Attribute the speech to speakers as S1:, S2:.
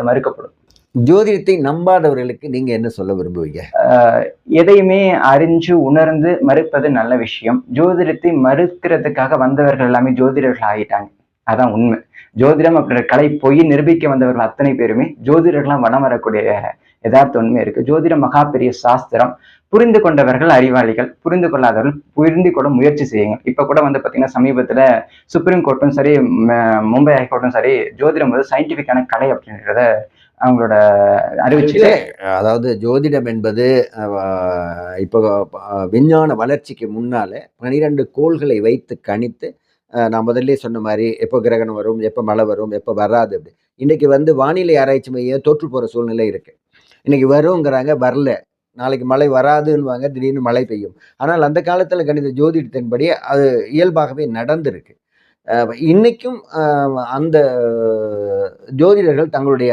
S1: மறுக்கப்படும்.
S2: ஜோதிடத்தை நம்பாதவர்களுக்கு நீங்க என்ன சொல்ல விரும்புவீங்க?
S1: எதையுமே அறிஞ்சு உணர்ந்து மறுப்பது நல்ல விஷயம். ஜோதிடத்தை மறுக்கிறதுக்காக வந்தவர்கள் எல்லாமே ஜோதிடர்கள் ஆகிட்டாங்க. அதான் உண்மை. ஜோதிடம் அப்படின்ற கலை பொய் நிரூபிக்க வந்தவர்கள் அத்தனை பேருமே ஜோதிடர்களா வலம் வரக்கூடிய எதார்த்த உண்மை இருக்கு. ஜோதிடம் மகா பெரிய சாஸ்திரம். புரிந்து கொண்டவர்கள் அறிவாளிகள், புரிந்து கொள்ளாதவர்கள் புரிந்து கொள்ள முயற்சி செய்யுங்க. இப்ப கூட வந்து பாத்தீங்கன்னா சமீபத்துல சுப்ரீம் கோர்ட்டும் சரி, மும்பை ஹைகோர்ட்டும் சரி, ஜோதிடம் வந்து சயின்டிபிக்கான கலை அப்படின்றத அவங்களோட அறிவிச்சுட்டு,
S2: அதாவது ஜோதிடம் என்பது இப்போ விஞ்ஞான வளர்ச்சிக்கு முன்னால 12 கோள்களை வைத்து கணித்து நான் முதல்ல சொன்ன மாதிரி எப்போ கிரகணம் வரும், எப்போ மழை வரும், எப்போ வராது அப்படி. இன்னைக்கு வந்து வானிலை ஆராய்ச்சி மையம் தோற்று போற சூழ்நிலை இருக்கு. இன்னைக்கு வருங்கிறாங்க, வரல. நாளைக்கு மழை வராதுன்னுவாங்க, திடீர்னு மழை பெய்யும். ஆனால் அந்த காலத்துல கணித ஜோதிடத்தின்படி அது இயல்பாகவே நடந்திருக்கு. இன்னைக்கும் அந்த ஜோதிடர்கள் தங்களுடைய